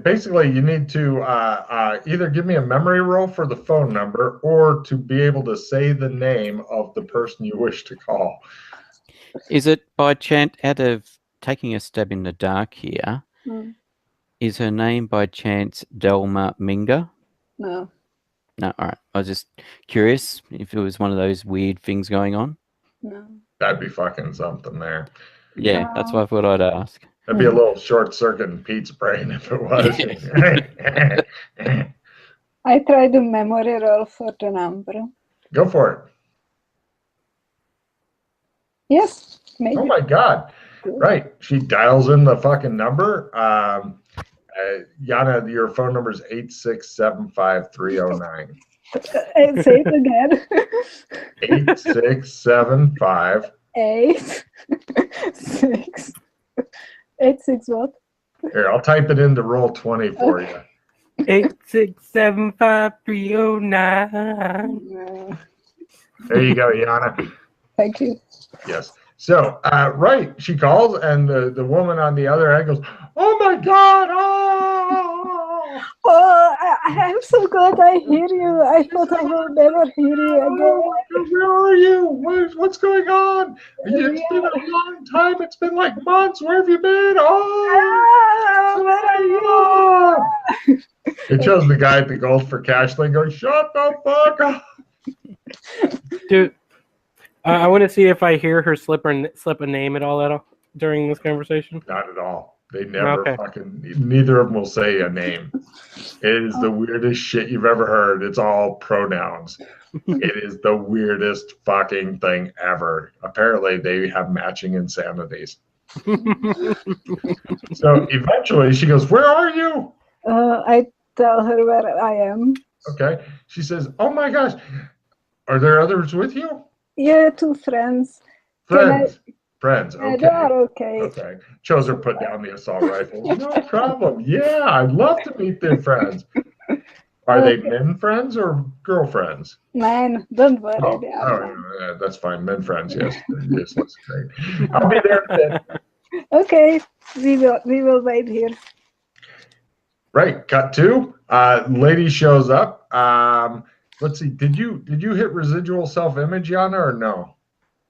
basically, you need to either give me a memory roll for the phone number or to be able to say the name of the person you wish to call. Is it by chance, out of taking a stab in the dark here, is her name by chance Delma Minga? No. No, all right. I was just curious if it was one of those weird things going on. No. That'd be fucking something there. Yeah, that's why I thought I'd ask. That'd be a little short circuit in Pete's brain if it was. I tried the memory roll for the number. Go for it. Yes, maybe. Oh my God. Right. She dials in the fucking number. Yana, your phone number is 8675309. Say it again. 8675. 86 what? Here, I'll type it into Roll20 for you. 8675309. There you go, Yana. Thank you. Yes. So, right, she calls, and the woman on the other end goes, "Oh my God! Oh, I'm so glad I hear you. I thought I will never hear you again. Where are you? What's going on? It's been a long time. It's been like months. Where have you been? Where are you? It shows the guy at the Gold for Cash thing going, "Shut the fuck up." Dude, I want to see if I hear her slip a name at all during this conversation. Not at all. They never neither of them will say a name. It is the weirdest shit you've ever heard. It's all pronouns. It is the weirdest fucking thing ever. Apparently, they have matching insanities. So eventually she goes, "Where are you?" I tell her where I am. Okay. She says, "Oh my gosh. Are there others with you?" Yeah, 2 friends. Friends. Friends. Yeah, Okay. they are okay. Okay. Chose her put down the assault rifle. No problem. Yeah, I'd love to meet their friends. Are they men friends or girlfriends? Man, don't worry. Oh, yeah, that's fine. Men friends, yes. Yes, that's great. I'll be there in a bit. Okay, we will wait here. Right. Cut 2. Lady shows up. Let's see. Did you hit residual self-image, Yana, or no?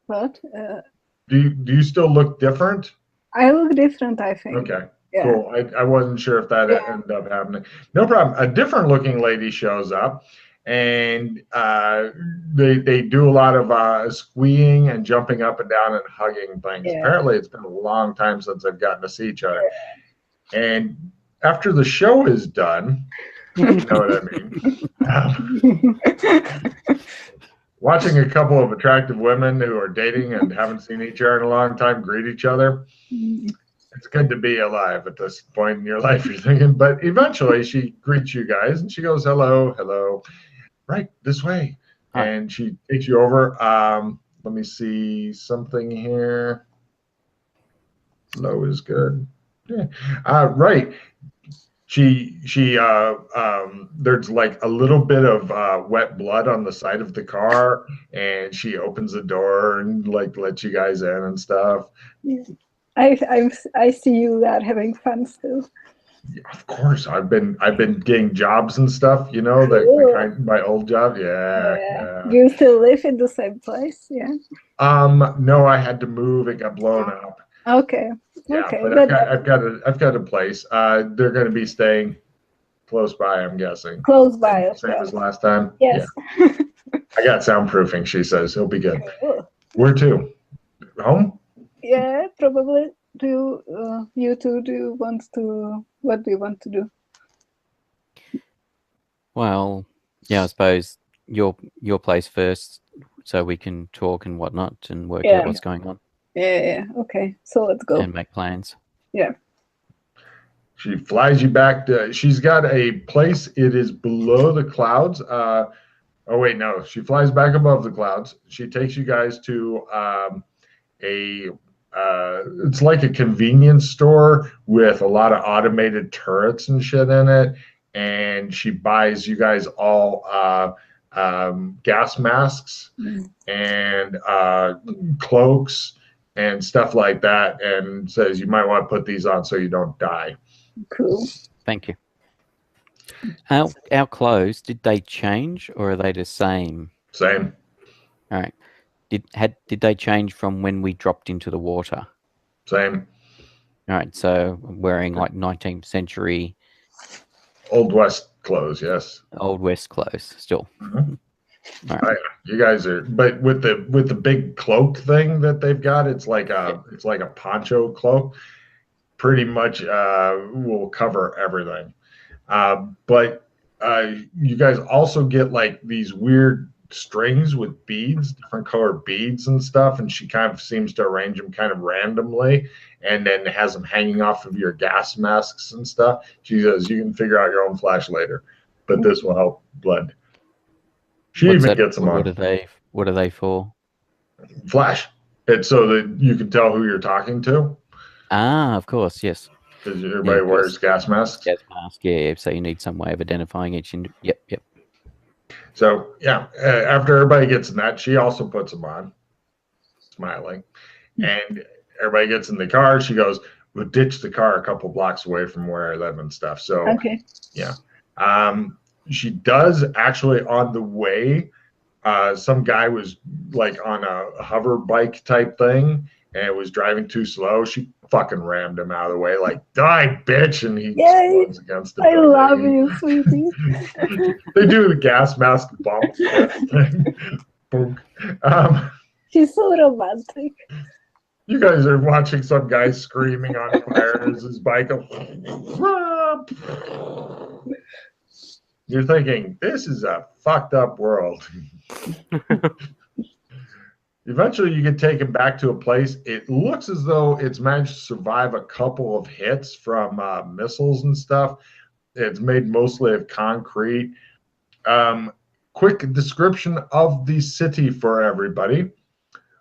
What? Do you still look different? I look different, I think. Okay. Yeah. Cool. I wasn't sure if that ended up happening. No problem. A different looking lady shows up, and they do a lot of squeeing and jumping up and down and hugging things. Yeah. Apparently, it's been a long time since they've gotten to see each other. And after the show is done, you know what I mean? Watching a couple of attractive women who are dating and haven't seen each other in a long time greet each other. It's good to be alive at this point in your life, you're thinking. But eventually she greets you guys and she goes, "Hello, hello." Right, this way. Hi. And she takes you over. Let me see something here. Low is good. Yeah. Right. There's like a little bit of wet blood on the side of the car, and she opens the door and like lets you guys in and stuff. I see you are having fun still. Yeah, of course, I've been getting jobs and stuff. You know, my old job. Yeah. Do you still live in the same place? Yeah. No, I had to move. It got blown up. Okay. Yeah, okay. but I've got a place. They're going to be staying close by, I'm guessing. Close by. Same as last time. Yes. Yeah. I got soundproofing. She says he'll be good. Cool. Where to? Home? Yeah, probably. You two? What do you want to do? Well, yeah, I suppose your place first, so we can talk and whatnot and work out what's going on. Yeah. Okay, so let's go. And make plans. Yeah. She flies you back to. She's got a place. It is below the clouds. Oh wait, no. She flies back above the clouds. She takes you guys to it's like a convenience store with a lot of automated turrets and shit in it. And she buys you guys all gas masks and cloaks and stuff like that, and says you might want to put these on so you don't die. Cool. Thank you. Our clothes, did they change or are they the same? Same. All right. Did they change from when we dropped into the water? Same. All right. So wearing like 19th century Old West clothes, yes. Old West clothes still. Mhm. All Oh, right. yeah. You guys are, but with the big cloak thing that they've got, it's like a poncho cloak. Pretty much will cover everything. But you guys also get like these weird strings with beads, different colored beads and stuff, and she kind of seems to arrange them kind of randomly, and then has them hanging off of your gas masks and stuff. She says you can figure out your own flash later, but this will help blend. She What's even that? gets them What on are they for? flash. It's so that you can tell who you're talking to, Ah, of course, yes. because Yeah, everybody of wears course. gas masks. Gas mask, yeah. So you need some way of identifying each. Yep. So yeah, after everybody gets in that, she also puts them on, smiling, and everybody gets in the car. She goes, "We'll ditch the car a couple blocks away from where I live and stuff." So Okay. yeah, she does actually on the way. Some guy was like on a hover bike type thing and was driving too slow. She fucking rammed him out of the way, like "die, bitch!" And he Yay! slugs against the I building. love you, sweetie. They do the gas mask bump thing. Boom. She's so romantic. You guys are watching some guy screaming on fire as his bike goes. You're thinking, this is a fucked up world. Eventually, you get taken back to a place. It looks as though it's managed to survive a couple of hits from missiles and stuff. It's made mostly of concrete. Quick description of the city for everybody.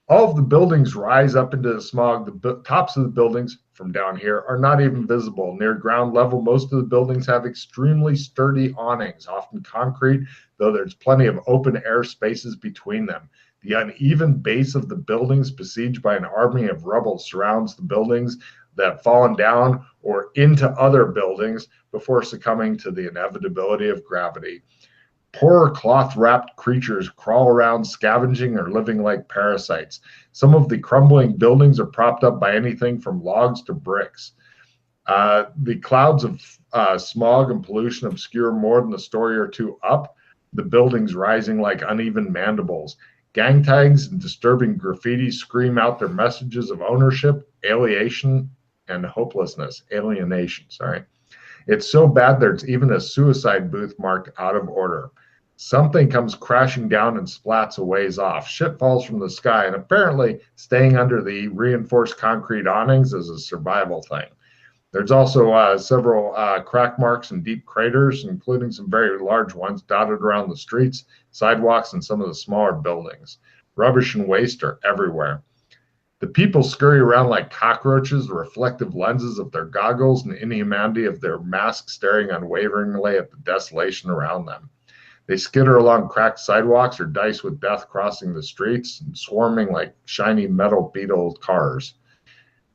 All of the buildings rise up into the smog. The tops of the buildings from down here are not even visible. Near ground level, most of the buildings have extremely sturdy awnings, often concrete, though there's plenty of open air spaces between them. The uneven base of the buildings, besieged by an army of rubble, surrounds the buildings that have fallen down or into other buildings before succumbing to the inevitability of gravity. Poor cloth-wrapped creatures crawl around scavenging or living like parasites. Some of the crumbling buildings are propped up by anything from logs to bricks. The clouds of smog and pollution obscure more than a story or two up, the buildings rising like uneven mandibles. Gang tags and disturbing graffiti scream out their messages of ownership, alienation, and hopelessness. Alienation, sorry. It's so bad there's even a suicide booth marked out of order. Something comes crashing down and splats a ways off. Shit falls from the sky, and apparently staying under the reinforced concrete awnings is a survival thing. There's also several crack marks and deep craters, including some very large ones dotted around the streets, sidewalks, and some of the smaller buildings. Rubbish and waste are everywhere. The people scurry around like cockroaches, the reflective lenses of their goggles and the inhumanity of their masks staring unwaveringly at the desolation around them. They skitter along cracked sidewalks or dice with death crossing the streets and swarming like shiny metal beetle cars.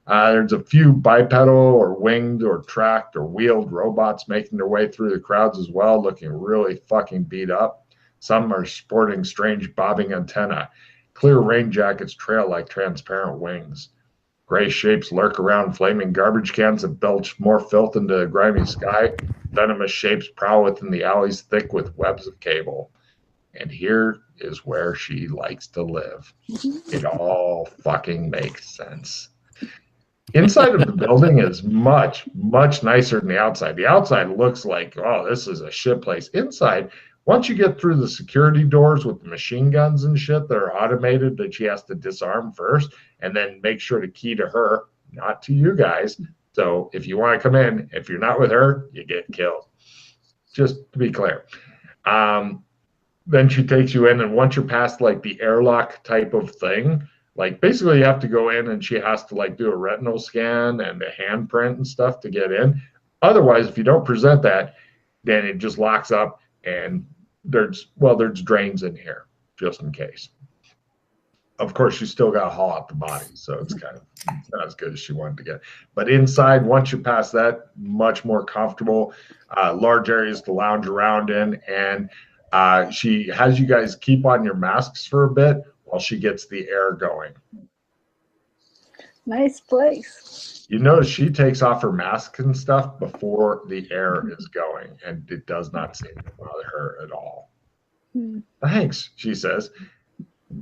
There's a few bipedal or winged or tracked or wheeled robots making their way through the crowds as well, looking really fucking beat up. Some are sporting strange bobbing antennae. Clear rain jackets trail like transparent wings. Gray shapes lurk around flaming garbage cans that belch more filth into the grimy sky. Venomous shapes prowl within the alleys thick with webs of cable. And here is where she likes to live. It all fucking makes sense. Inside of the building is much, much nicer than the outside. The outside looks like, oh, this is a shit place. Inside, once you get through the security doors with the machine guns and shit that are automated that she has to disarm first and then make sure to key to her, not to you guys. So if you want to come in, if you're not with her, you get killed. Just to be clear. Then she takes you in, and once you're past like the airlock type of thing, like basically you have to go in and she has to like do a retinal scan and a handprint and stuff to get in. Otherwise, if you don't present that, then it just locks up, and there's drains in here just in case. of course, you still got to haul out the body, so it's not as good as she wanted to get. But inside, once you pass that, much more comfortable, large areas to lounge around in, and she has you guys keep on your masks for a bit while she gets the air going. Nice place. You notice she takes off her mask and stuff before the air is going, and it does not seem to bother her at all. Thanks, she says.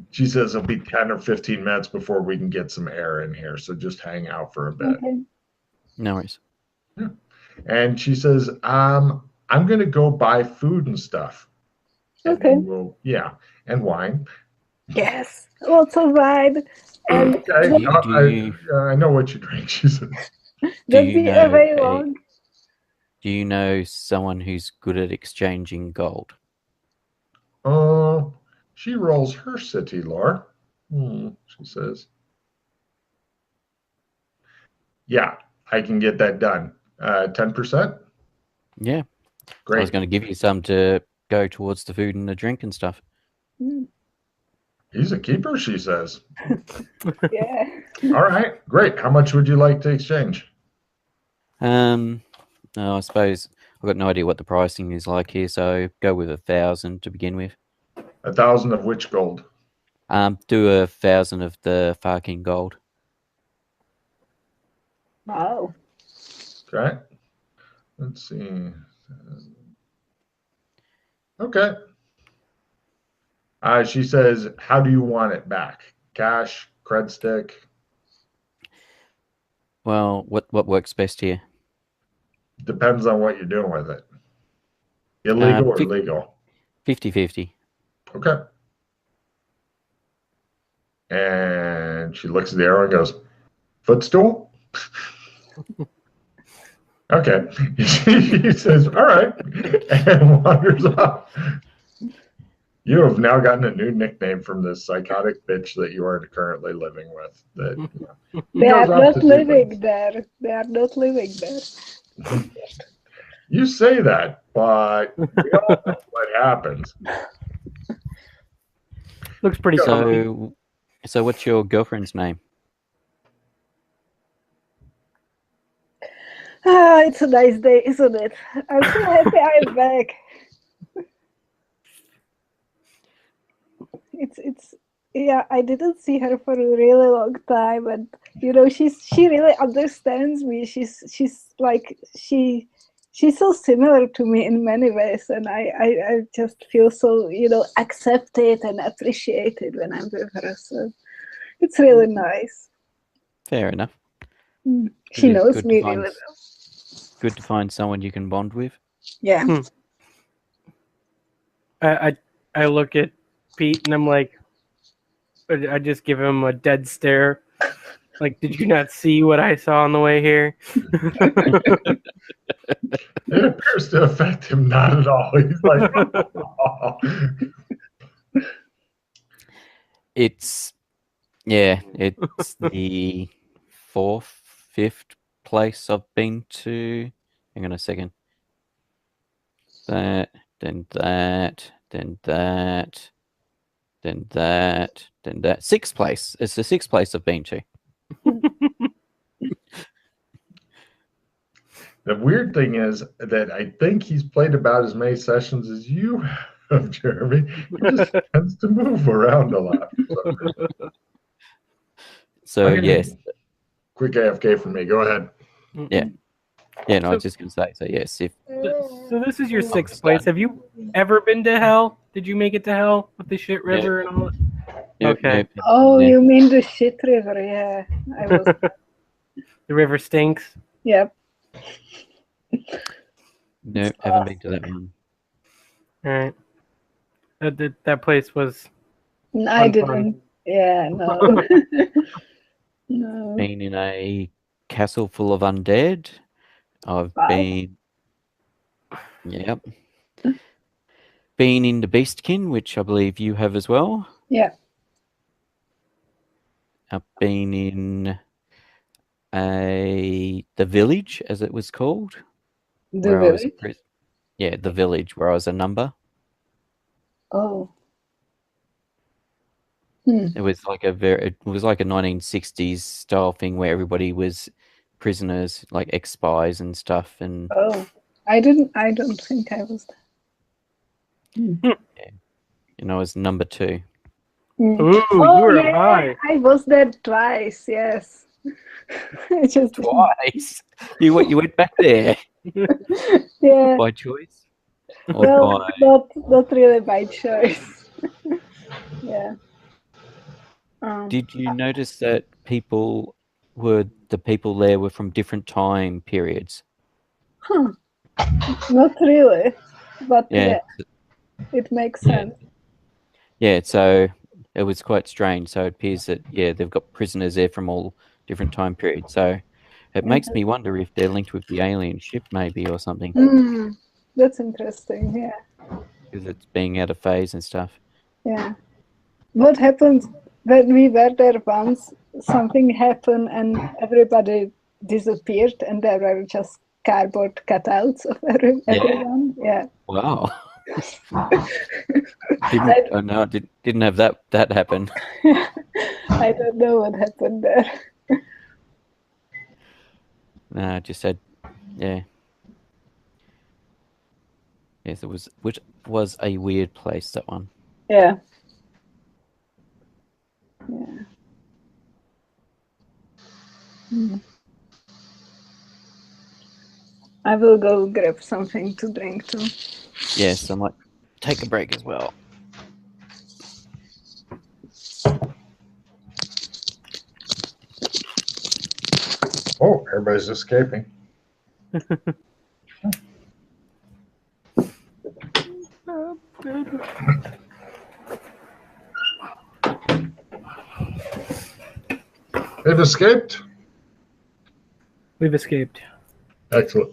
She says it'll be 10 or 15 minutes before we can get some air in here, so just hang out for a bit. Okay. No worries. Yeah. And she says, I'm going to go buy food and stuff. And Okay. and wine. Yes, lots of wine. And Okay, I know what you drink, she says. don't be very long. Do you know someone who's good at exchanging gold? She rolls her city lore. She says, yeah, I can get that done. 10%? Yeah. Great. I was going to give you some to go towards the food and the drink and stuff. He's a keeper, she says. Yeah. All right, great. How much would you like to exchange? I suppose I've got no idea what the pricing is like here, so go with 1,000 to begin with. 1,000 of which gold? Do 1,000 of the Farking gold. Wow. Okay. Let's see. Okay. She says, how do you want it back? Cash, cred stick? Well, what works best here? Depends on what you're doing with it. Illegal or legal? 50-50. Okay. And she looks at the arrow and goes, footstool? Okay. She says, all right, and wanders off. You have now gotten a new nickname from this psychotic bitch that you are currently living with. They are not living there. They are not living there. You say that, but we all know what happens. Looks pretty cool. So what's your girlfriend's name? It's a nice day, isn't it? I'm so happy I'm back. I didn't see her for a really long time, and she really understands me. She's so similar to me in many ways, and I just feel so accepted and appreciated when I'm with her. So it's really nice. Fair enough. She knows me really well. Good to find someone you can bond with. Yeah. I look at Pete and I'm like, I just give him a dead stare. Like, did you not see what I saw on the way here? It appears to affect him not at all. He's like, oh. It's the fifth place I've been to. Hang on a second. That, then that, then that, then that, then that. Sixth place. It's the sixth place I've been to. The weird thing is that I think he's played about as many sessions as you have, Jeremy. He just tends to move around a lot. So yes. Quick AFK from me. Go ahead. Yeah. Yeah, no, I was just going to say, so yes. So this is your sixth place. Have you ever been to hell? Did you make it to hell with the shit river and all that? Okay. Oh, you mean the shit river? Yeah, I was. The river stinks. Yep. No, haven't been to that one. All right. That place was. I didn't. Yeah, no. No. Been in a castle full of undead. I've been. Yep. Been in the Beastkin, which I believe you have as well. Yeah. I've been in the village, as it was called. The village? Yeah, the village where I was a number. Oh. It was like a 1960s style thing where everybody was prisoners, like ex-spies and stuff, and Oh, I don't think I was there. it was number 2. Ooh, you Oh, were yeah, high. I was there twice. Yes. I just Twice. You went back there yeah. by choice, or Well, by not really by choice. Yeah. Did you notice that the people there were from different time periods? Huh. Not really, but Yeah. yeah, it makes Yeah. sense. Yeah, so it was quite strange. So it appears that they've got prisoners there from all different time periods. So it makes me wonder if they're linked with the alien ship, maybe, or something, That's interesting. Yeah. because it's being out of phase and stuff. Yeah. What happened when we were there once? Something happened and everybody disappeared, and there were just cardboard cutouts of everyone. Yeah. Wow. Didn't have that happen. I don't know what happened there. No, I just said, yeah. Yes, which was a weird place, that one. Yeah. Yeah. I will go grab something to drink too. Yes, I might take a break as well. Oh, everybody's escaping. They've escaped. We've escaped. Excellent.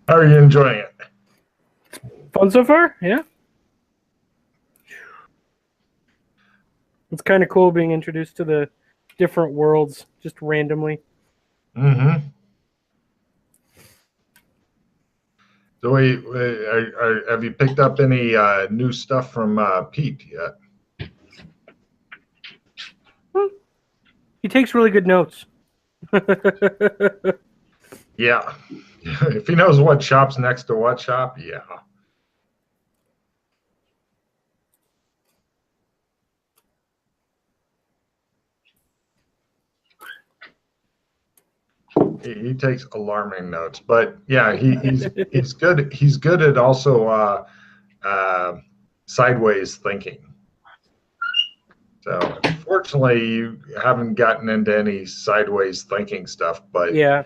How are you enjoying it? Fun so far? Yeah. It's kind of cool being introduced to the different worlds just randomly. Mm-hmm. So, have you picked up any new stuff from Pete yet? He takes really good notes. Yeah. If he knows what shop's next to what shop, yeah. He takes alarming notes, but yeah, he's good. He's good at also sideways thinking. So unfortunately, you haven't gotten into any sideways thinking stuff, but Yeah.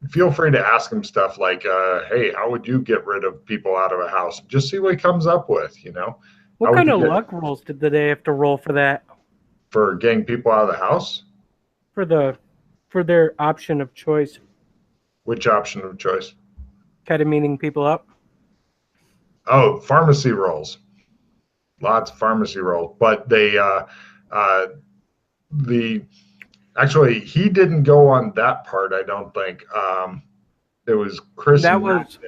feel free to ask him stuff like, hey, how would you get rid of people out of a house? Just see what he comes up with, What kind of luck rolls did they have to roll for that? For getting people out of the house? For their option of choice. Which option of choice? Kind of meaning people up. Oh, pharmacy rolls. Lots of pharmacy rolls, but actually he didn't go on that part. I don't think. It was Chris. That was.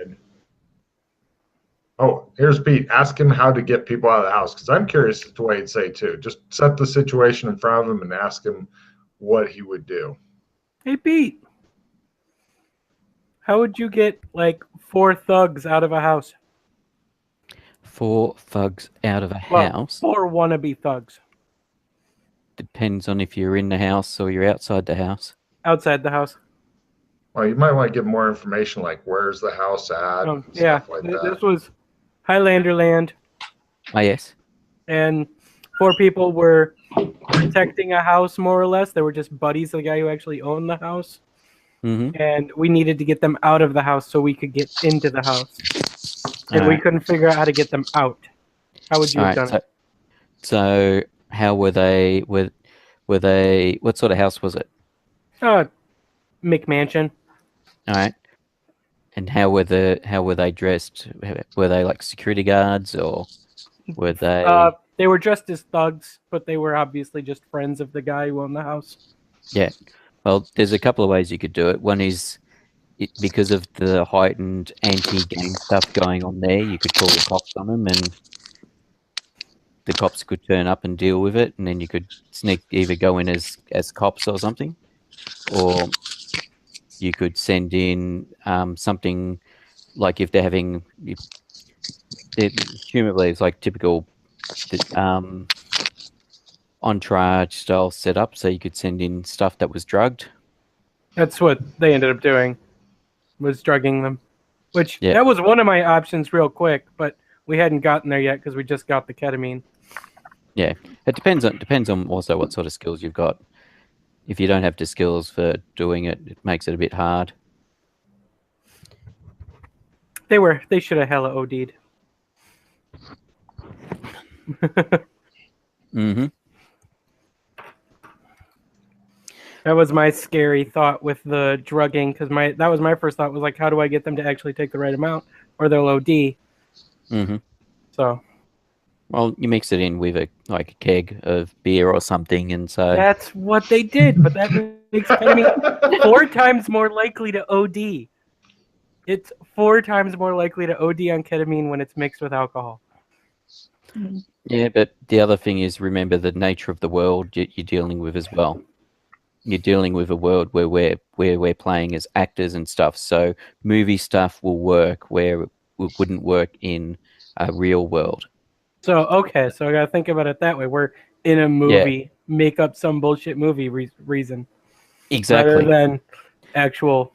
Oh, here's Pete. Ask him how to get people out of the house, because I'm curious as to what he'd say too. Just set the situation in front of him and ask him what he would do. Hey, Pete. How would you get like 4 thugs out of a house? 4 thugs out of a house? 4 wannabe thugs. Depends on if you're in the house or you're outside the house. Outside the house. Well, you might want to get more information, like where's the house at, yeah, stuff like that. This was Highlander land. Oh, yes. And 4 people were protecting a house, more or less. They were just buddies of the guy who actually owned the house. Mm-hmm. And we needed to get them out of the house so we could get into the house. And we couldn't figure out how to get them out. How would you have done it? So how were they? Were they? What sort of house was it? McMansion. All right. And how were they dressed? Were they like security guards, or were they? They were dressed as thugs, but they were obviously just friends of the guy who owned the house. Yeah. Well, there's a couple of ways you could do it. One is because of the heightened anti-gang stuff going on there, you could call the cops on them, and the cops could turn up and deal with it, and then you could either go in as cops or something, or you could send in something like if they're having, presumably it's like typical entourage style setup, so you could send in stuff that was drugged. That's what they ended up doing, was drugging them. Which, Yeah. that was one of my options real quick, but we hadn't gotten there yet because we just got the ketamine. Yeah, it depends on also what sort of skills you've got. If you don't have the skills for doing it, it makes it a bit hard. They should have hella OD'd. Mm-hmm. That was my scary thought with the drugging, because that was my first thought, was like, how do I get them to actually take the right amount, or they'll OD. Mm-hmm. So, well, you mix it in with a keg of beer or something, and so that's what they did, but that makes ketamine 4 times more likely to OD. It's 4 times more likely to OD on ketamine when it's mixed with alcohol. Yeah, but the other thing is, remember the nature of the world you're dealing with as well. You're dealing with a world where we're playing as actors and stuff. So movie stuff will work where it wouldn't work in a real world. So, okay, so I gotta think about it that way. We're in a movie, make up some bullshit movie reason. Exactly. Rather than actual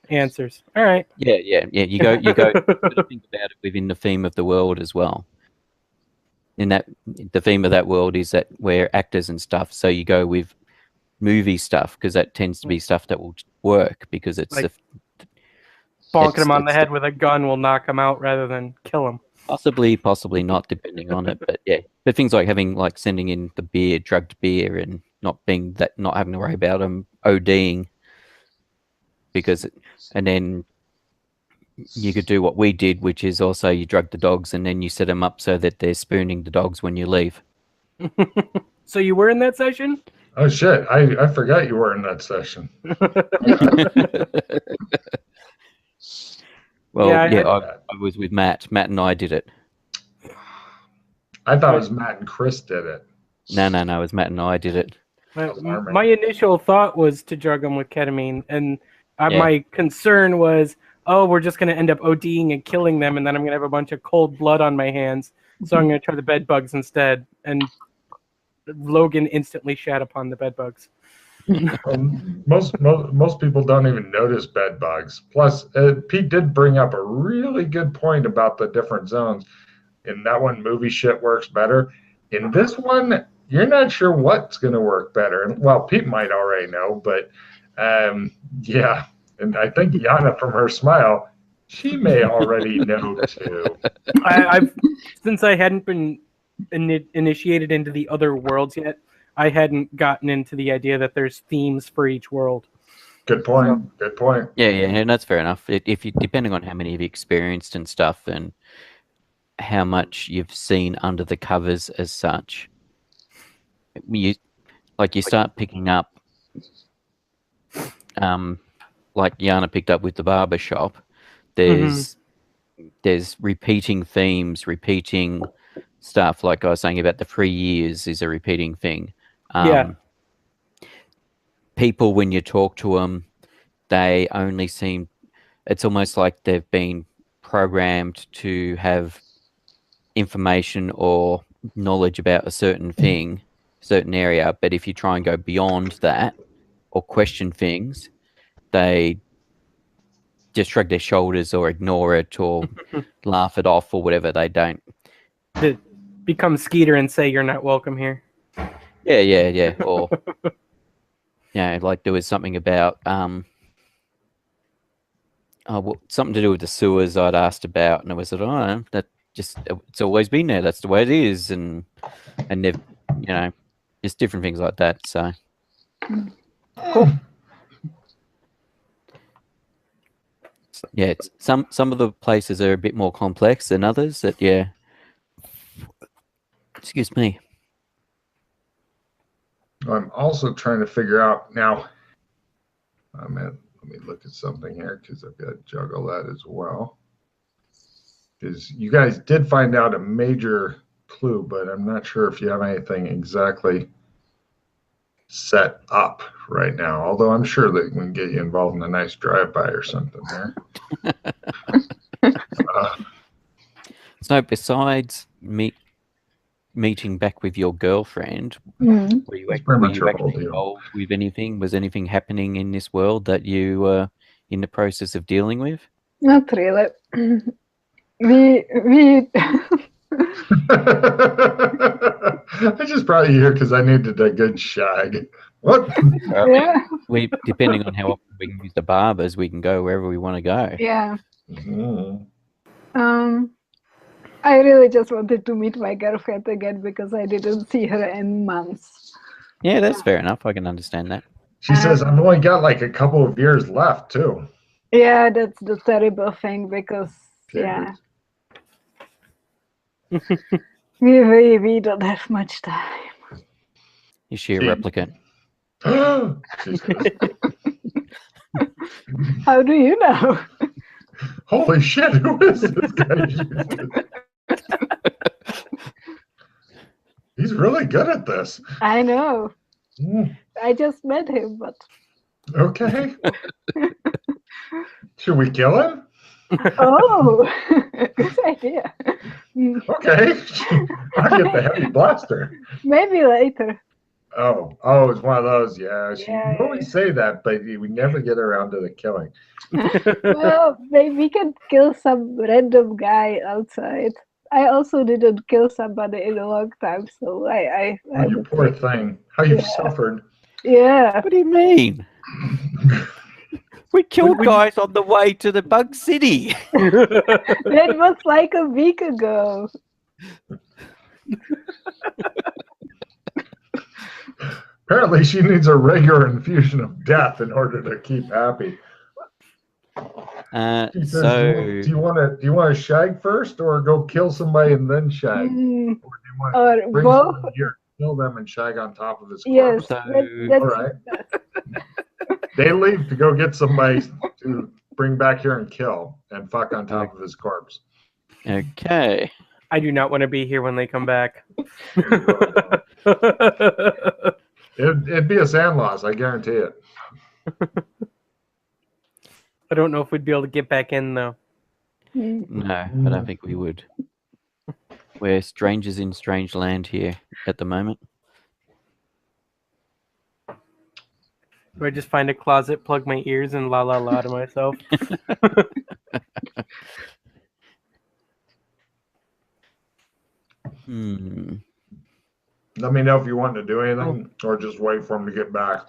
answers. All right. Yeah. You got to think about it within the theme of the world as well. In that, the theme of that world is that we're actors and stuff. So you go with movie stuff because that tends to be stuff that will work because it's like bonking him on the head with a gun will knock him out rather than kill him. Possibly not, depending on it. But yeah, but things like sending in the beer, drugged beer, and not having to worry about them ODing, and then you could do what we did, which is also you drug the dogs and then you set them up so that they're spooning the dogs when you leave. So you were in that session? Oh shit! I forgot you were in that session. Well, I was with Matt. Matt and I did it. I thought it was Matt and Chris did it. No, it was Matt and I did it. My initial thought was to drug them with ketamine, and my concern was, we're just going to end up ODing and killing them, and then I'm going to have a bunch of cold blood on my hands, so I'm going to try the bed bugs instead. And Logan instantly shat upon the bed bugs. Most people don't even notice bed bugs. Plus, Pete did bring up a really good point about the different zones. In that one, movie shit works better. In this one, you're not sure what's going to work better. Well, Pete might already know, but yeah. And I think Yana, from her smile, she may already know too. Since I hadn't been initiated into the other worlds yet, I hadn't gotten into the idea that there's themes for each world. Good point. Good point. Yeah, and that's fair enough. If you, depending on how many you've experienced and stuff, and how much you've seen under the covers as such, you start picking up, like Yana picked up with the barber shop. There's repeating themes, repeating stuff. Like I was saying about the 3 years is a repeating thing. People, when you talk to them, they only seem, it's almost like they've been programmed to have information or knowledge about a certain thing, certain area. But if you try and go beyond that or question things, they just shrug their shoulders or ignore it or laugh it off or whatever. They don't. Become Skeeter and say you're not welcome here. Yeah. Or like there was something about something to do with the sewers I'd asked about, and I was like, that just, it's always been there. That's the way it is, and they've, just different things like that. So cool. Yeah, some of the places are a bit more complex than others. Excuse me. I'm also trying to figure out now. I'm Let me look at something here because I've got to juggle that as well. Because you guys did find out a major clue, but I'm not sure if you have anything exactly set up right now. Although I'm sure they can get you involved in a nice drive-by or something there. So besides meeting back with your girlfriend, were you actually involved with anything? Was anything happening in this world that you were in the process of dealing with? Not really. We I just brought you here because I needed a good shag. What? yeah. We, depending on how often we can use the barbers, we can go wherever we want to go. Yeah. Mm. I really just wanted to meet my girlfriend again because I didn't see her in months. Yeah, that's fair enough. I can understand that. She says, I've only got like a couple of years left, too. Yeah, that's the terrible thing because, yeah. we don't have much time. Is she a replicant? How do you know? Holy shit, who is this guy? He's really good at this. I know. I just met him, but... Okay. Should we kill him? Oh, good idea. Okay. I'll get the heavy blaster. Maybe later. Oh, it's one of those. Yeah, you always say that, but we never get around to the killing. Well, maybe we can kill some random guy outside. I also didn't kill somebody in a long time, so I you poor thing. How you've suffered. Yeah. What do you mean? We killed guys on the way to the Bug City. That was like a week ago. Apparently, she needs a regular infusion of death in order to keep happy. She says, do you want to shag first, or go kill somebody and then shag, or do you want to bring someone here, kill them, and shag on top of his corpse? Yes, all right. They leave to go get somebody to bring back here and kill, and fuck on top of his corpse. Okay. I do not want to be here when they come back. It'd be a sand loss, I guarantee it. I don't know if we'd be able to get back in, though. No, I don't think we would. We're strangers in strange land here at the moment. Do I just find a closet, plug my ears, and la la la to myself? Let me know if you want to do anything, or just wait for him to get back.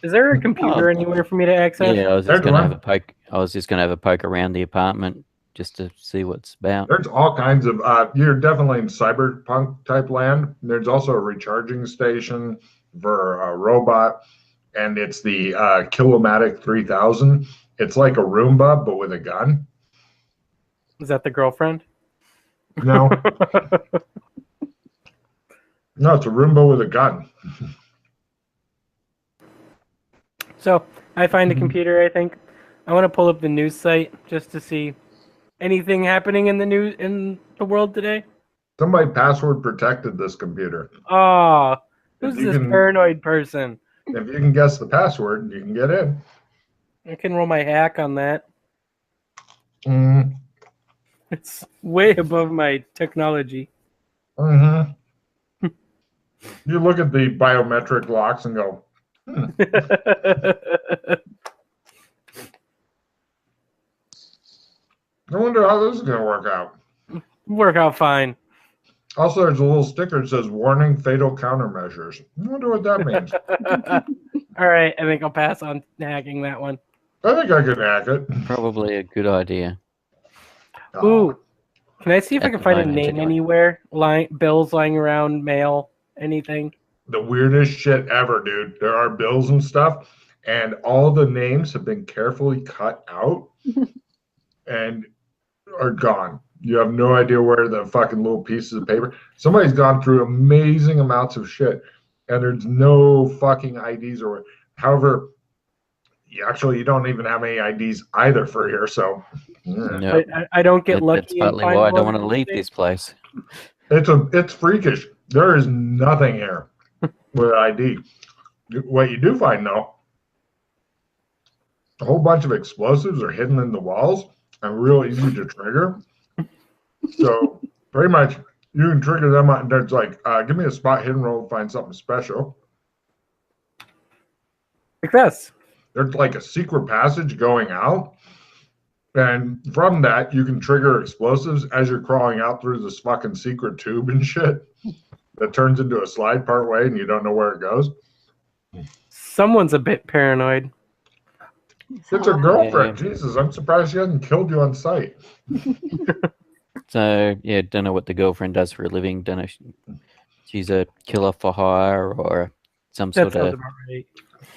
Is there a computer anywhere for me to access? Yeah, I was just going to have a poke. I was just going to have a poke around the apartment just to see what's about. There's all kinds of. You're definitely in cyberpunk type land. There's also a recharging station for a robot, and it's the Kilomatic 3000. It's like a Roomba but with a gun. Is that the girlfriend? No. No, it's a Roomba with a gun. So I find a computer, I think. I want to pull up the news site just to see anything happening in the news in the world today. Somebody password protected this computer. Oh, who's this paranoid person? If you can guess the password, you can get in. I can roll my hack on that. It's way above my technology. You look at the biometric locks and go, I wonder how this is going to work out. Work out fine. Also, there's a little sticker that says, warning, fatal countermeasures. I wonder what that means. All right, I think I'll pass on hacking that one. I think I can hack it. Probably a good idea. Ooh, can I see if I can find a name anywhere? Bills lying around, mail, anything? The weirdest shit ever, dude. There are bills and stuff, and all the names have been carefully cut out and are gone. You have no idea where the fucking little pieces of paper. Somebody's gone through amazing amounts of shit, and there's no fucking IDs or. However, Actually, you don't even have any IDs either for here, so yeah. No, I don't get lucky. that's partly why I don't want to leave this place. It's freakish. There is nothing here with ID. What you do find though, a whole bunch of explosives are hidden in the walls and real easy to trigger. So pretty much you can trigger them out, and it's like, give me a spot hidden roll, find something special. Success. There's like a secret passage going out. And from that, you can trigger explosives as you're crawling out through this fucking secret tube and shit that turns into a slide part way and you don't know where it goes. Someone's a bit paranoid. It's her girlfriend. Yeah. Jesus, I'm surprised she hasn't killed you on sight. So, yeah, don't know what the girlfriend does for a living. Don't know if she's a killer for hire or some That sort sounds of... about right.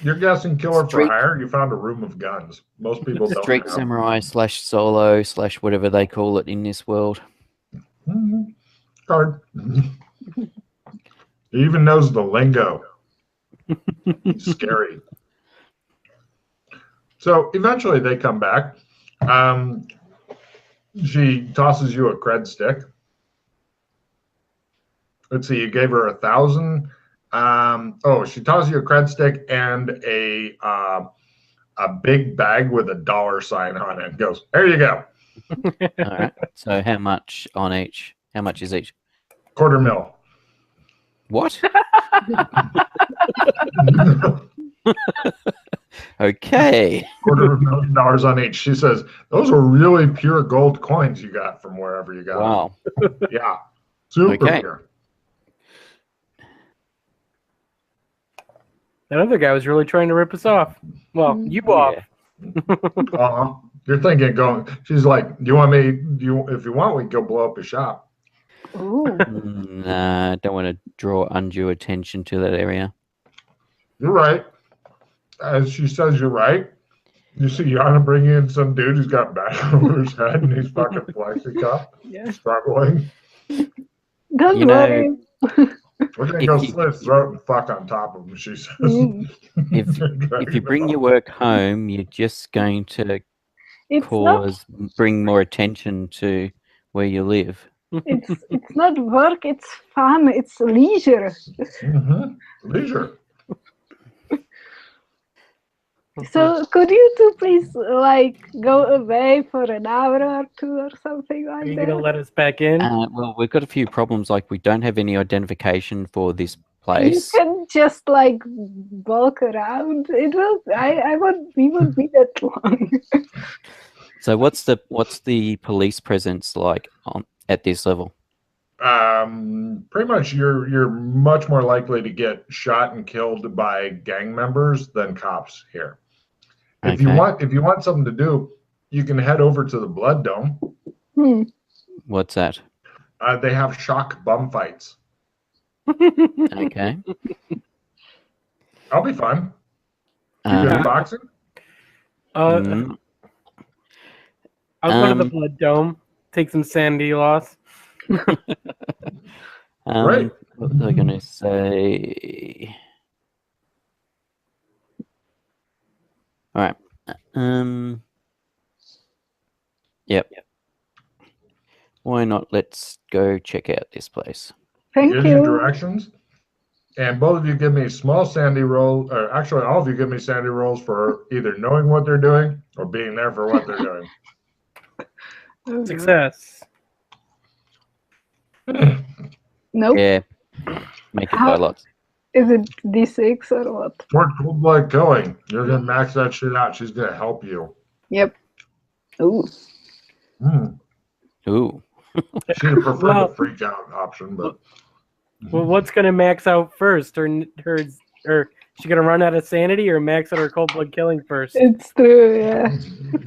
You're guessing killer for hire? You found a room of guns. Most people don't Street know. samurai / solo / whatever they call it in this world. Mm-hmm. Card. He even knows the lingo. He's scary. So eventually they come back. She tosses you a cred stick. Let's see, you gave her 1,000. She tosses you a cred stick and a big bag with a $ sign on it. Goes, there you go. All right. So how much on each? How much is each? $250,000. What? Okay. $250,000 on each. She says, those are really pure gold coins you got from wherever you got Wow. them. Yeah. Super pure. That other guy was really trying to rip us off. Well, you off. You're thinking she's like, if you want, we can go blow up your shop. Ooh. Nah, don't want to draw undue attention to that area. You're right. As she says, you're right. You see Yana bring in some dude who's got back over his head and he's fucking flexi cup, struggling. Don't worry. We're going to go slit his throat and fuck on top of him, she says. If you bring your work home, you're just going to bring more attention to where you live. It's not work, it's fun, it's leisure. Mm-hmm. Leisure. So could you two please go away for an hour or two or something like that? Are you going to let us back in? Well, we've got a few problems. Like we don't have any identification for this place. You can just walk around. We won't be that long. So what's the police presence like at this level? Pretty much you're much more likely to get shot and killed by gang members than cops here. If you want something to do, you can head over to the Blood Dome. What's that? They have shock bum fights. Okay. I'll be fun. You good at boxing? I'll go to the Blood Dome, take some sanity loss. Right. What was I going to say? All right. Yep. Why not? Let's go check out this place. Thank Here's you. your directions. And both of you give me small sandy rolls, or actually all of you give me sandy rolls for either knowing what they're doing or being there for what they're doing. Success. Nope. Yeah. Make it by lots. Is it D6 or what? For cold blood killing, you're gonna max that shit out. She's gonna help you. Yep. Ooh. Ooh. She'd have preferred the freak out option, but well, what's gonna max out first? Or she gonna run out of sanity or max out her cold blood killing first? It's true, yeah.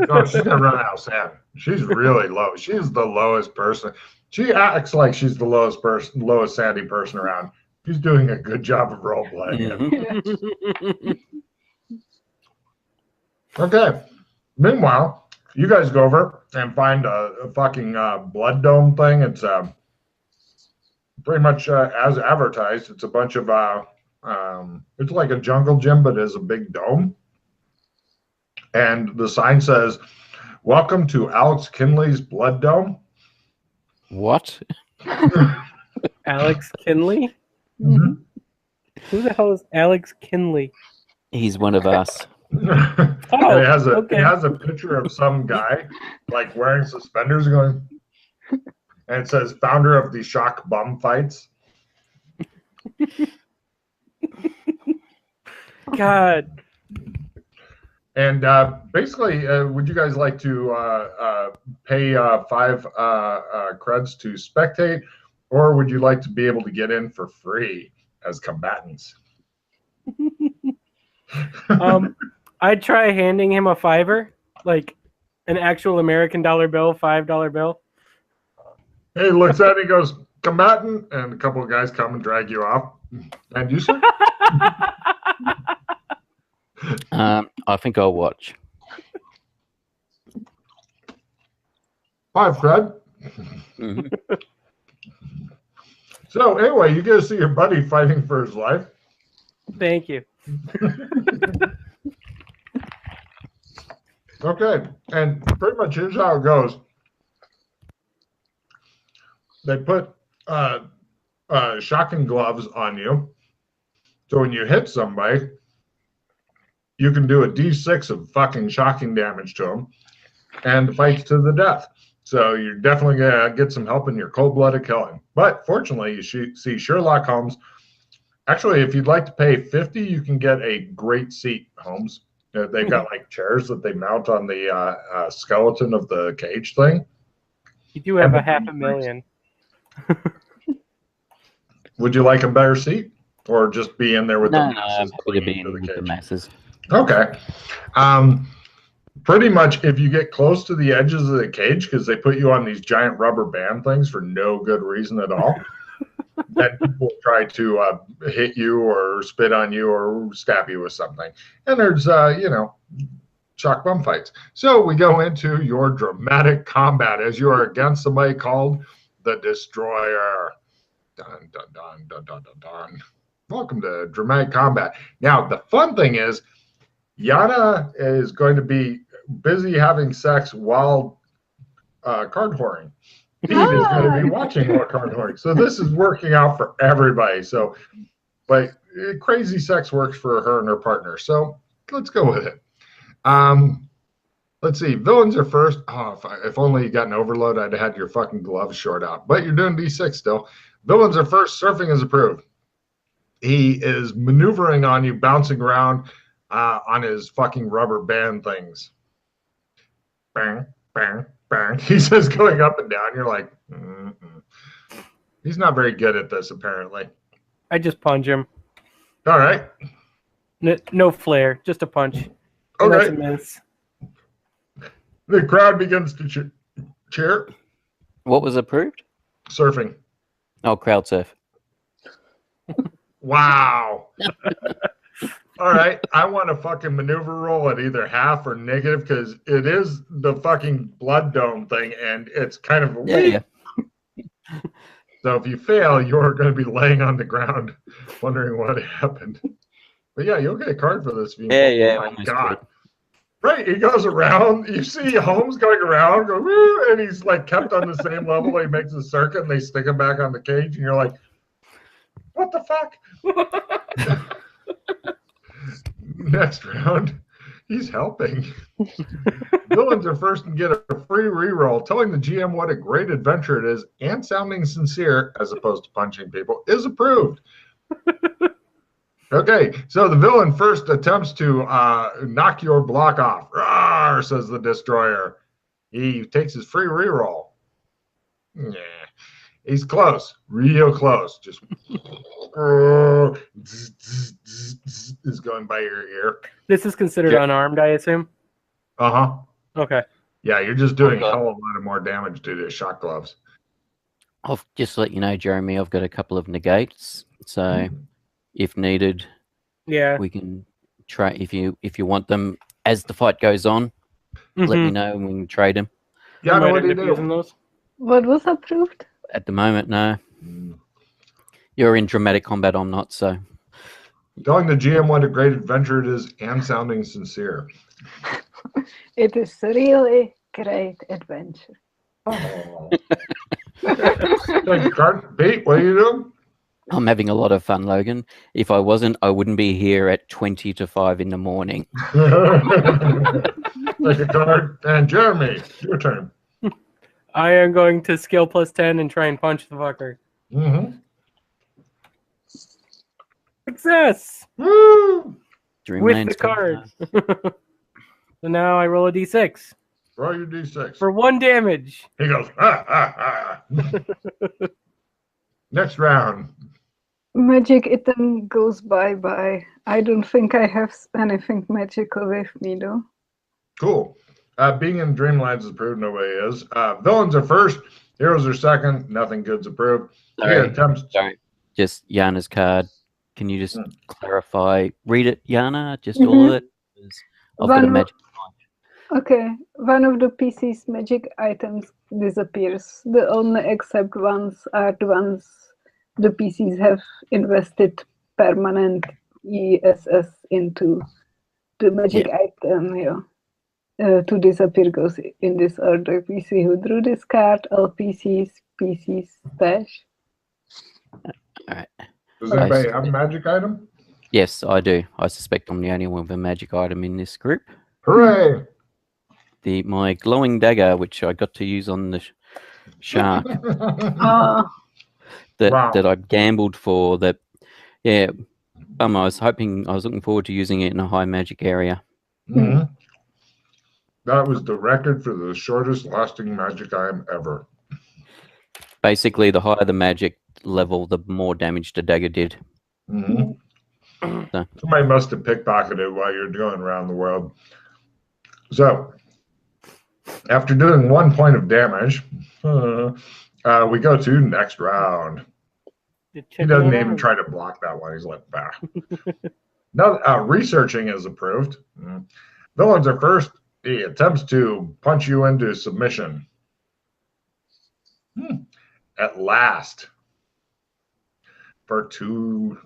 no, she's gonna run out of sand. She's really low. She's the lowest person. She acts like she's the lowest sandy person around. She's doing a good job of role playing. Okay. Meanwhile, you guys go over and find a fucking blood dome thing. It's pretty much as advertised. It's a bunch of it's like a jungle gym, but it's a big dome. And the sign says, "Welcome to Alex Kinley's Blood Dome." What? Alex Kinley? Mhm. Who the hell is Alex Kinley? He's one of us. Oh, it has okay. a picture of some guy like wearing suspenders going, and it says founder of the Shock Bum Fights. God. And basically, would you guys like to pay 5 creds to spectate, or would you like to be able to get in for free as combatants? I'd try handing him a $5, like an actual American dollar bill, $5 bill. He looks at it, he goes, "Combatant," and a couple of guys come and drag you off. And you, sir? I think I'll watch. 5 cred. Mhm. So anyway, you get to see your buddy fighting for his life. Thank you. Okay, and pretty much here's how it goes. They put shocking gloves on you, so when you hit somebody, you can do a D6 of fucking shocking damage to them, and the fight's to the death. So you're definitely gonna get some help in your cold-blooded killing. But fortunately, you see Sherlock Holmes. Actually, if you'd like to pay 50, you can get a great seat, Holmes. They've got like chairs that they mount on the skeleton of the cage thing. You do have a $500,000. Would you like a better seat, or just be in there with the No, masses? could be clinging to in with the masses. Okay. Pretty much, if you get close to the edges of the cage, because they put you on these giant rubber band things for no good reason at all, then people try to hit you or spit on you or stab you with something. And there's, shock bum fights. So we go into your dramatic combat as you are against somebody called the Destroyer. Dun, dun, dun, dun, dun, dun, dun. Welcome to dramatic combat. Now, the fun thing is, Yana is going to be busy having sex while card whoring. Pete is going to be watching more card whoring. So this is working out for everybody. So, like, crazy sex works for her and her partner. So let's go with it. Let's see. Villains are first. Oh, if only you got an overload, I'd have had your fucking gloves short out. But you're doing D6 still. Villains are first. Surfing is approved. He is maneuvering on you, bouncing around on his fucking rubber band things. Bang, bang, bang. He says going up and down. You're like, He's not very good at this, apparently. I just punch him. All right. No flair, just a punch. All That's right. a miss. The crowd begins to cheer. What was approved? Surfing. Oh, crowd surf. Wow. All right. I want a fucking maneuver roll at either half or negative because it is the fucking blood dome thing and it's kind of Yeah. So if you fail, you're going to be laying on the ground wondering what happened. But yeah, you'll get a card for this. Yeah. Oh my God. Right. He goes around. You see Holmes going around, go, woo, and he's like kept on the same level. He makes a circuit and they stick him back on the cage. And you're like, what the fuck? Next round, he's helping. Villains are first and get a free reroll. Telling the GM what a great adventure it is and sounding sincere, as opposed to punching people, is approved. Okay, so the villain first attempts to knock your block off. Rawr, says the Destroyer. He takes his free reroll. Yeah. He's close, real close. Just is going by your ear. This is considered unarmed, I assume? Uh-huh. Okay. Yeah, you're just doing a hell of a lot of more damage due to shock gloves. I'll just let you know, Jeremy, I've got a couple of negates. So if needed, we can try if you want them as the fight goes on, let me know and we can trade them. Yeah, I know what you do. What was approved? At the moment, no. You're in dramatic combat, I'm not, so. Telling the GM what a great adventure it is and sounding sincere. It is a really great adventure. Oh. Pete, what are you doing? I'm having a lot of fun, Logan. If I wasn't, I wouldn't be here at 20 to 5 in the morning. Take a card. And Jeremy, your turn. I am going to skill plus 10 and try and punch the fucker. Mm-hmm. Success! Woo! With Dreamland's the card. So now I roll a d6. Roll your d6. For 1 damage. He goes, Next round. Magic item goes bye-bye. I don't think I have anything magical with me, though. Cool. Being in Dreamlands is approved. Nobody is. Villains are first. Heroes are second. Nothing good's approved. Sorry. Just Yana's card. Can you just clarify? Read it, Yana. Just all of it. I've got a magic. Okay. One of the PC's magic items disappears. The only except ones are the ones the PCs have invested permanent ESS into. The magic item, to disappear goes in this order. PC who drew this card, all PCs stash. All right. Does anybody have a magic item? Yes, I do. I suspect I'm the only one with a magic item in this group. Hooray! My glowing dagger, which I got to use on the shark. That I gambled for. I was looking forward to using it in a high magic area. Mm-hmm. That was the record for the shortest lasting magic item ever. Basically, the higher the magic level, the more damage the dagger did. Mm-hmm. So. Somebody must have pickpocketed while you're going around the world. So, after doing 1 point of damage, we go to next round. He doesn't even try to block that one. He's like, bah. Now, researching is approved. Villains are first. He attempts to punch you into submission. At last. For it's 1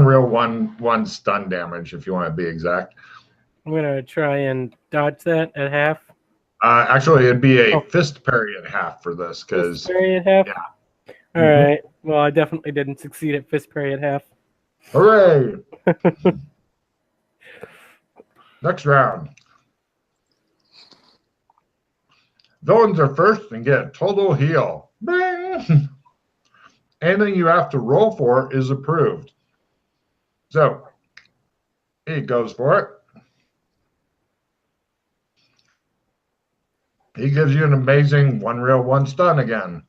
real, one stun damage, if you want to be exact. I'm going to try and dodge that at half. Actually, it'd be a fist parry at half for this. Fist parry at half? Yeah. All right. Well, I definitely didn't succeed at fist parry at half. Hooray! Next round. Villains are first and get a total heal. Anything you have to roll for is approved. So, he goes for it. He gives you an amazing 1 real, 1 stun again.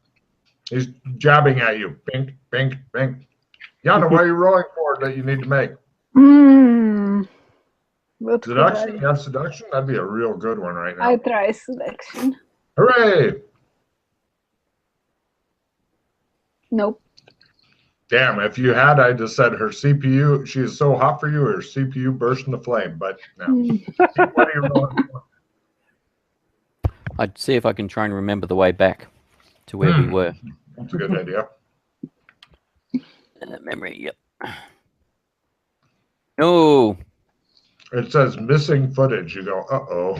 He's jabbing at you. Bink, bink, bink. Yana, what are you rolling for that you need to make? Seduction? You have seduction? That'd be a real good one right now. I try seduction. Hooray! Nope. Damn, if you had, I just said her CPU, she is so hot for you, her CPU burst into flame, but no. What are you rolling for? I'd see if I can try and remember the way back to where we were. That's a good idea. Memory, yep. No. It says missing footage. You go, uh-oh.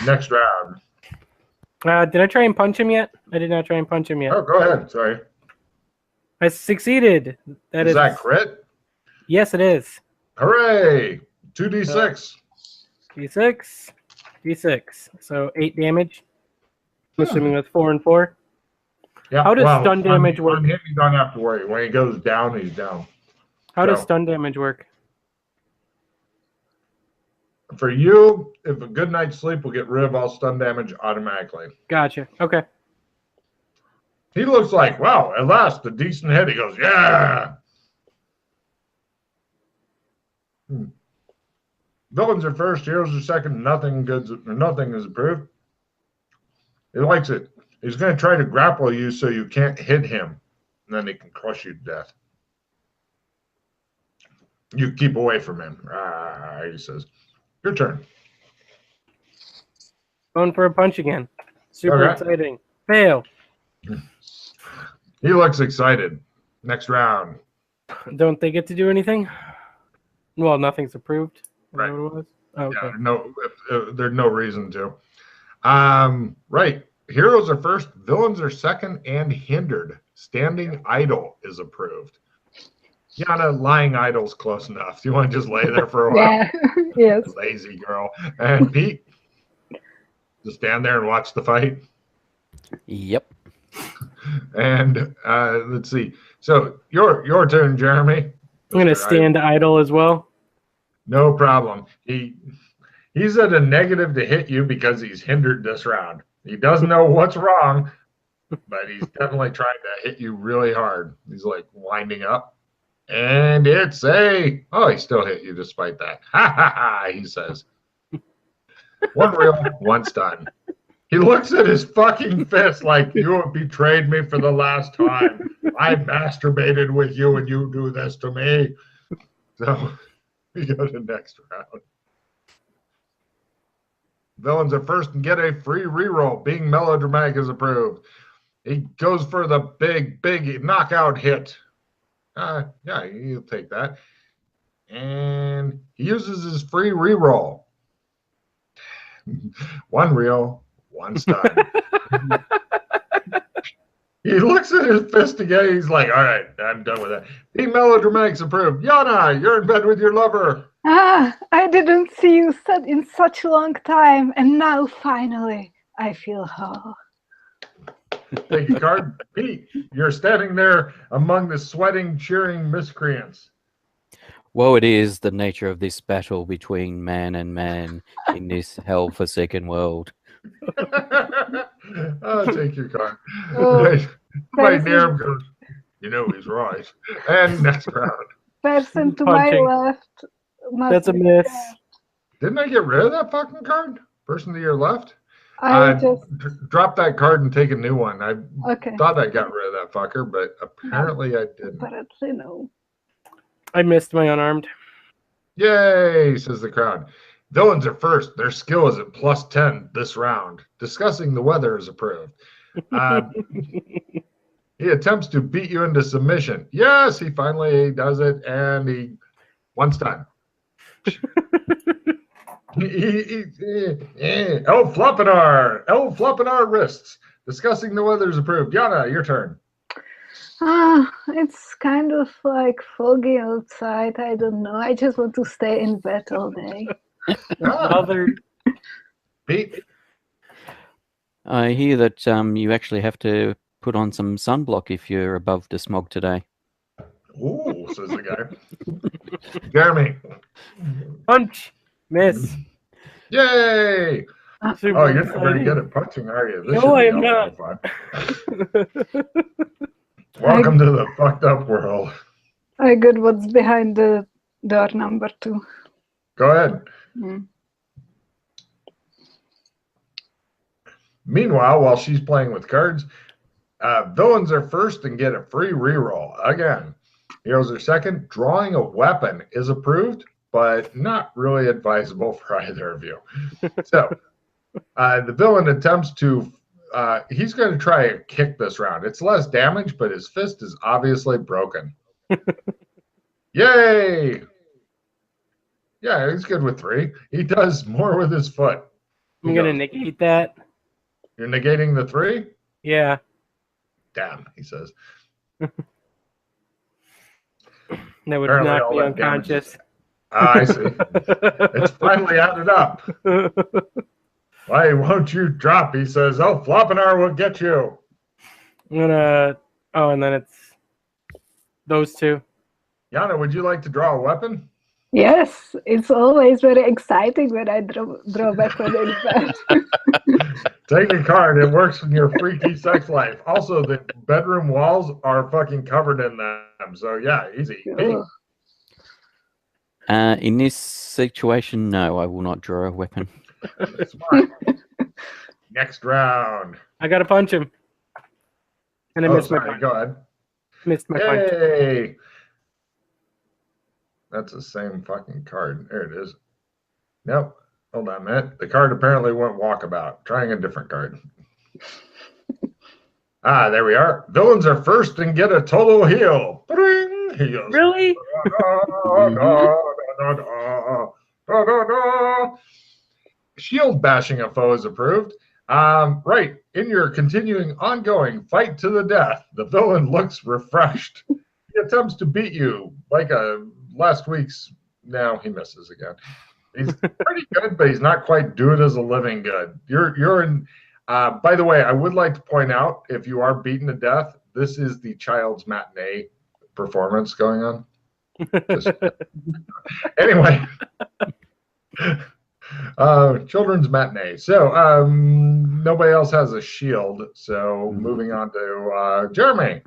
Next round. Did I try and punch him yet? I did not try and punch him yet. Oh, go ahead. Sorry. I succeeded. Is that crit? Yes, it is. Hooray! 2d6. D6. D6. So 8 damage. I'm assuming that's 4 and 4. Yeah. How does stun damage work? On him, you don't have to worry. When he goes down, he's down. How does stun damage work? For you, if a good night's sleep will get rid of all stun damage automatically. Gotcha. Okay. He looks like, wow, at last, a decent hit. He goes, yeah. Villains are first, heroes are second. Nothing is approved. He likes it. He's going to try to grapple you so you can't hit him, and then he can crush you to death. You keep away from him. He says, your turn. Going for a punch again. Super exciting. Fail. He looks excited. Next round. Don't they get to do anything? Well, nothing's approved. Right. What it was? Okay. Yeah, there's no reason to. Right. Heroes are first, villains are second, and hindered. Standing idle is approved. Yana, lying idle's close enough. Do you want to just lay there for a while? Yeah. Yes. Lazy girl. And Pete, just stand there and watch the fight. Yep. And let's see. So your turn, Jeremy. I'm gonna stand idle as well. No problem. He's at a negative to hit you because he's hindered this round. He doesn't know what's wrong, but he's definitely trying to hit you really hard. He's like winding up. And it's he still hit you despite that. Ha ha ha, he says. One real, one stun. He looks at his fucking fist like, you have betrayed me for the last time. I masturbated with you and you do this to me. So we go to next round. Villains are first and get a free reroll. Being melodramatic is approved. He goes for the big knockout hit. Yeah, he'll take that. And he uses his free reroll. One reel, one stun. He looks at his fist again. He's like, all right, I'm done with that. Being melodramatic's approved. Yana, you're in bed with your lover. I didn't see you in such a long time, and now finally I feel whole. Take a card. Pete, you're standing there among the sweating, cheering miscreants. Well, it is the nature of this battle between man and man in this hell-forsaken world. I'll take your card. Oh, Right near him goes, you know he's right. And next round. Person to Punching. my left. That's a miss. Didn't I get rid of that fucking card? Person to your left? I just Drop that card and take a new one. I okay. thought I got rid of that fucker, but apparently I didn't. Apparently no. I missed my unarmed. Yay, says the crowd. Villains are first. Their skill is at +10 this round. Discussing the weather is approved. He attempts to beat you into submission. Yes, he finally does it, and he one stun. El Flopinar wrists. Discussing the weather is approved. Yana, your turn. It's kind of like foggy outside. I don't know. I just want to stay in bed all day. Other Pete. I hear that you actually have to put on some sunblock if you're above the smog today. Ooh, says the guy. Jeremy. punch, miss. Yay! Super Oh, you're not very exciting. good at punching, are you? This No, I should am be not. fun. Welcome to the fucked up world. I got what's behind the door number 2. Go ahead. Mm. Meanwhile, while she's playing with cards, villains are first and get a free reroll. Again, heroes are second. Drawing a weapon is approved, but not really advisable for either of you. So the villain attempts to, he's going to try a kick this round. It's less damage, but his fist is obviously broken. Yay! Yeah, he's good with 3. He does more with his foot. I'm gonna negate that. You're negating the 3? Yeah. Damn, he says. That would Apparently knock all me that damage unconscious. I see. It's finally added up. Why won't you drop? He says, oh, Flopinar will get you. I'm gonna. Oh, and then it's those 2. Yana, would you like to draw a weapon? Yes, it's always very exciting when I draw weapon in bed. Take a card. It works in your freaky sex life. Also, the bedroom walls are fucking covered in them. So, yeah, easy. Cool. In this situation, no, I will not draw a weapon. Smart. Next round. I gotta punch him. And I missed my punch. Go ahead. Missed my punch. Yay! That's the same fucking card. There it is. Nope. Hold on a minute. The card apparently went walkabout. Trying a different card. There we are. Villains are first and get a total heal. He goes, Really? Oh, no, no. Shield bashing a foe is approved. Right. In your continuing ongoing fight to the death, the villain looks refreshed. He attempts to beat you like last week's. Now he misses again. He's pretty good, but he's not quite do it as a living good. You're in. By the way, I would like to point out, if you are beaten to death, this is the child's matinee performance going on. Anyway. Children's matinee. So nobody else has a shield. So moving on to Jeremy.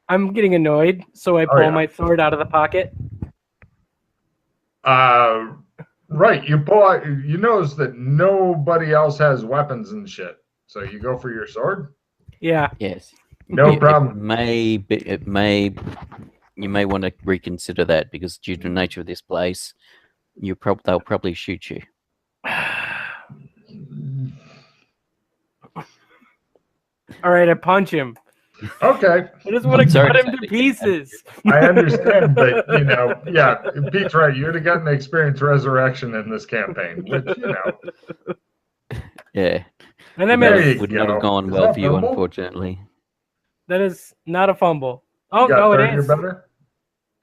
I'm getting annoyed, so I pull my sword out of the pocket. Right. You pull out. You notice that nobody else has weapons and shit. So you go for your sword. Yeah. Yes. No problem. It may. You may want to reconsider that because due to the nature of this place, they'll probably shoot you. All right, I punch him. Okay. I just want to cut him to pieces. I understand, but yeah, Pete's right. You'd have gotten to experience resurrection in this campaign, which Yeah. And I would not have gone well for you, unfortunately. That is not a fumble. Oh, you got no, 30 it is. Or better?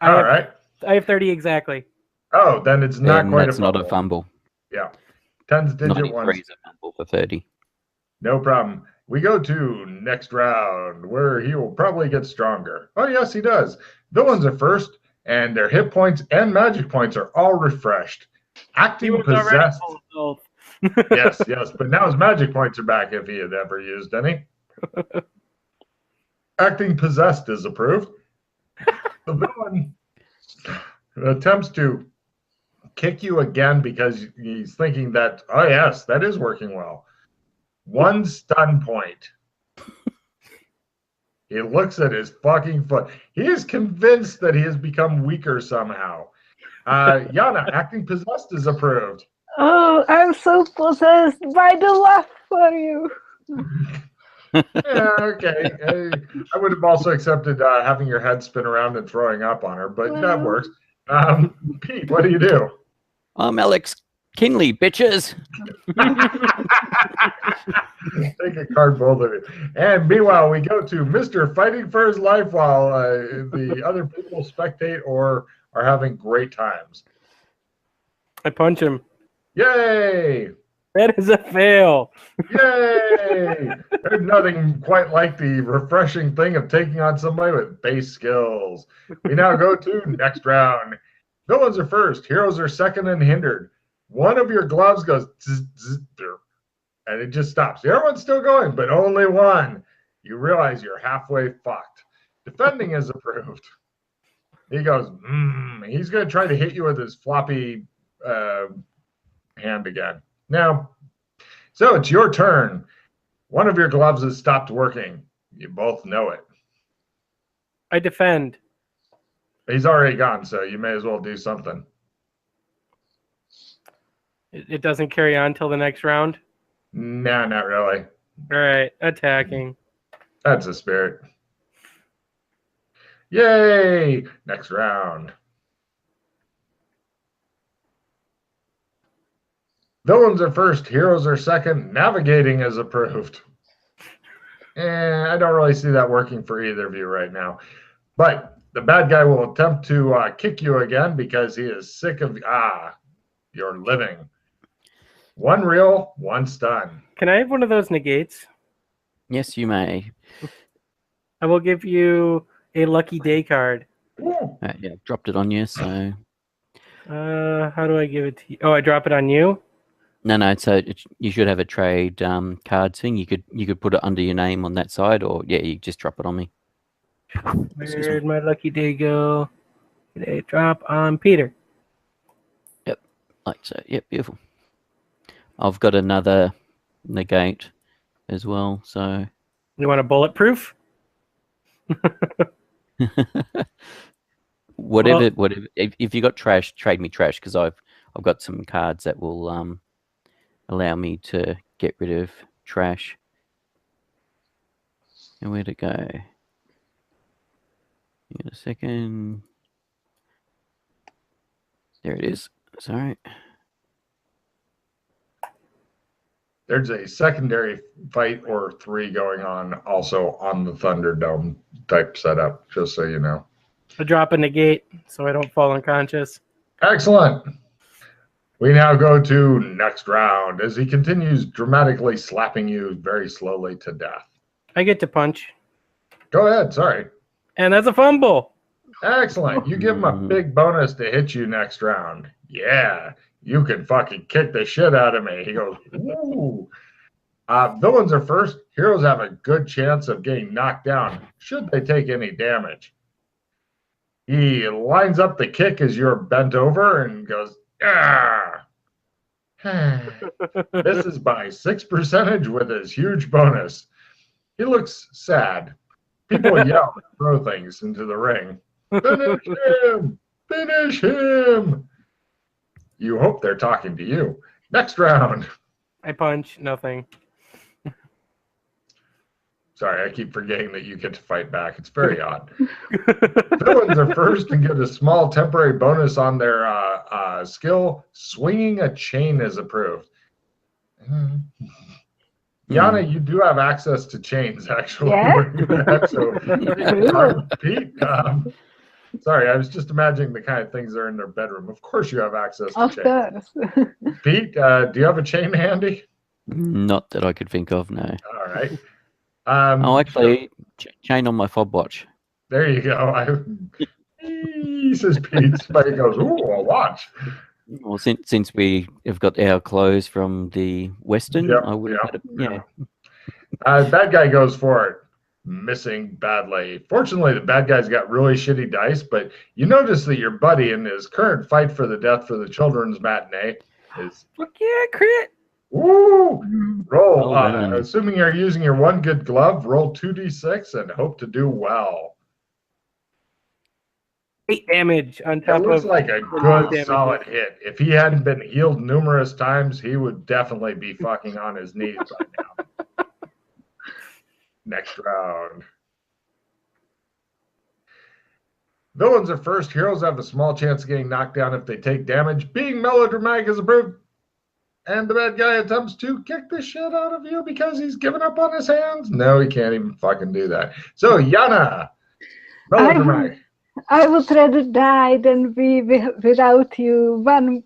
All right. I have 30 exactly. Oh, then it's not quite that's a fumble. not a fumble. Yeah. 10's digit ones. 93 is a fumble for 30. No problem. We go to next round where he will probably get stronger. Oh, yes, he does. Villains are first, and their hit points and magic points are all refreshed. Acting possessed. yes, but now his magic points are back if he had ever used any. Acting possessed is approved. The villain attempts to kick you again because he's thinking that, oh, yes, that is working well. 1 stun point. He looks at his fucking foot. He is convinced that he has become weaker somehow. Yana, acting possessed is approved. Oh, I'm so possessed by the laugh for you. Yeah, okay. I would have also accepted having your head spin around and throwing up on her, but that works. Pete, what do you do? I'm Alex Kinley, bitches. Take a card, both of you. And meanwhile, we go to Mr. fighting for his life while the other people spectate or are having great times. I punch him. Yay! That is a fail. Yay! There's nothing quite like the refreshing thing of taking on somebody with base skills. We now go to next round. Villains are first. Heroes are second and hindered. One of your gloves goes zzz, zzz, and it just stops. The other one's still going, but only one. You realize you're halfway fucked. Defending is approved. He goes, he's going to try to hit you with his floppy hand again. Now, so it's your turn. One of your gloves has stopped working. You both know it. I defend. He's already gone, so you may as well do something. It doesn't carry on till the next round? Nah, not really. All right, attacking. That's a spirit. Yay! Next round. Villains are first, heroes are second, navigating is approved. I don't really see that working for either of you right now. But the bad guy will attempt to kick you again because he is sick of, you're living. 1 real, 1 stun. Can I have one of those negates? Yes, you may. I will give you a lucky day card. Yeah, dropped it on you, so... How do I give it to you? Oh, I drop it on you? No. So you should have a trade card thing. You could put it under your name on that side, or yeah, you just drop it on me. Where'd my lucky day go? Today drop on Peter. Yep, like so. Yep, beautiful. I've got another negate as well. So you want a bulletproof? whatever. If you got trash, trade me trash because I've got some cards that will allow me to get rid of trash. And where'd it go? In a second. There it is. Sorry. There's a secondary fight or 3 going on also on the Thunderdome type setup, just so you know. A drop in the gate so I don't fall unconscious. Excellent. We now go to next round as he continues dramatically slapping you very slowly to death. I get to punch. Go ahead, sorry. And that's a fumble. Excellent. You give him a big bonus to hit you next round. Yeah, you can fucking kick the shit out of me. He goes, ooh. Villains are first. Heroes have a good chance of getting knocked down should they take any damage. He lines up the kick as you're bent over and goes, ah. This is by 6% with his huge bonus. He looks sad. People yell and throw things into the ring. Finish him! Finish him! You hope they're talking to you. Next round. I punch. Nothing. Sorry, I keep forgetting that you get to fight back. It's very odd. Villains are first and get a small temporary bonus on their skill. Swinging a chain is approved. Yana, you do have access to chains, actually. Yeah? So, Pete, sorry, I was just imagining the kind of things that are in their bedroom. Of course you have access to Of chains. course. Pete, do you have a chain handy? Not that I could think of, no. All right. Actually, chain on my fob watch. There you go. Says Pete. Somebody goes, ooh, a watch. Well, since we have got our clothes from the Western, Yep, I would have had it. Yeah. Bad guy goes for it. Missing badly. Fortunately, the bad guy's got really shitty dice, but you notice that your buddy in his current fight for the death for the children's matinee is... Fuck yeah, crit! Woo! Roll. Oh, Assuming you're using your 1 good glove, roll 2d6 and hope to do well. 8 damage on top It looks of... like a good, solid hit. If he hadn't been healed numerous times, he would definitely be fucking on his knees by now. Next round. Villains are first. Heroes have a small chance of getting knocked down if they take damage. Being melodramatic is approved. And the bad guy attempts to kick the shit out of you because he's given up on his hands. No, he can't even fucking do that. So, Yana, melodramatic. I would rather die than be without you one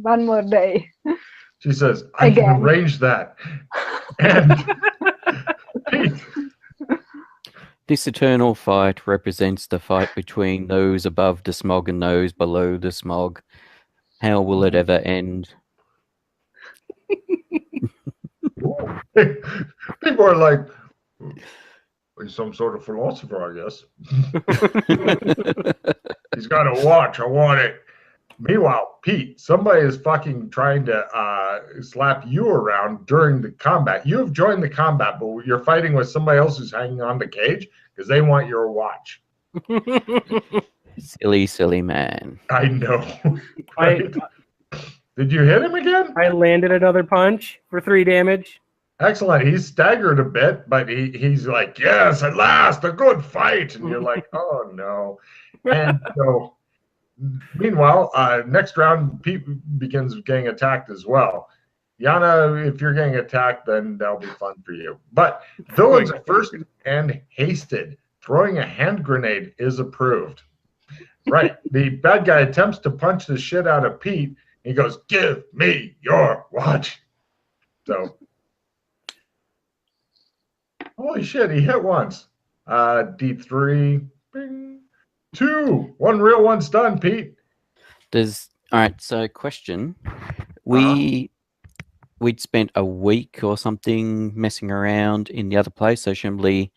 more day. She says, I can arrange that. And Pete. This eternal fight represents the fight between those above the smog and those below the smog. How will it ever end? People are like, he's some sort of philosopher, I guess. He's got a watch. I want it. Meanwhile, Pete, somebody is fucking trying to slap you around during the combat. You have joined the combat, but you're fighting with somebody else who's hanging on the cage because they want your watch. Silly man. I know. Right? Did you hit him again? I landed another punch for 3 damage. Excellent. He's staggered a bit, but he's like, yes, at last, a good fight. And you're like, oh, no. And so, meanwhile, next round, Pete begins getting attacked as well. Yana, if you're getting attacked, then that'll be fun for you. But villains are first and hasted. Throwing a hand grenade is approved. Right. The bad guy attempts to punch the shit out of Pete. He goes, give me your watch. So, holy shit, he hit once. D3, bing, 2. 1 real, 1 stun, Pete. All right, so question. We'd spent a week or something messing around in the other place, so shouldn't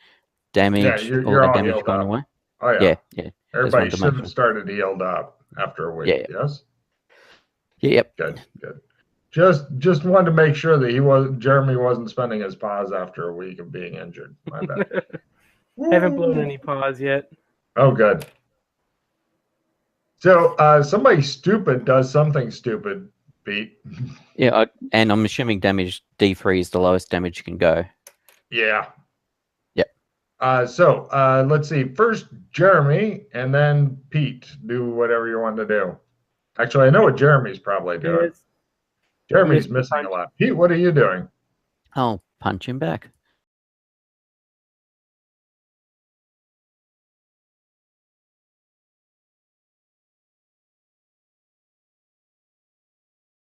damage, you're all the all damage healed gone up. away? Oh, Yeah. Everybody should have started healed up after a week, yes? Yep. Good. Just wanted to make sure that Jeremy wasn't spending his pause after a week of being injured. My bad. I haven't blown any pause yet. Oh, good. So somebody stupid does something stupid, Pete. Yeah, and I'm assuming damage D3 is the lowest damage you can go. Yeah. Yep. So let's see. First, Jeremy, and then Pete. Do whatever you want to do. Actually, I know what Jeremy's probably doing. Yes. Jeremy's Mr. missing Punch. a lot. Pete, what are you doing? I'll punch him back.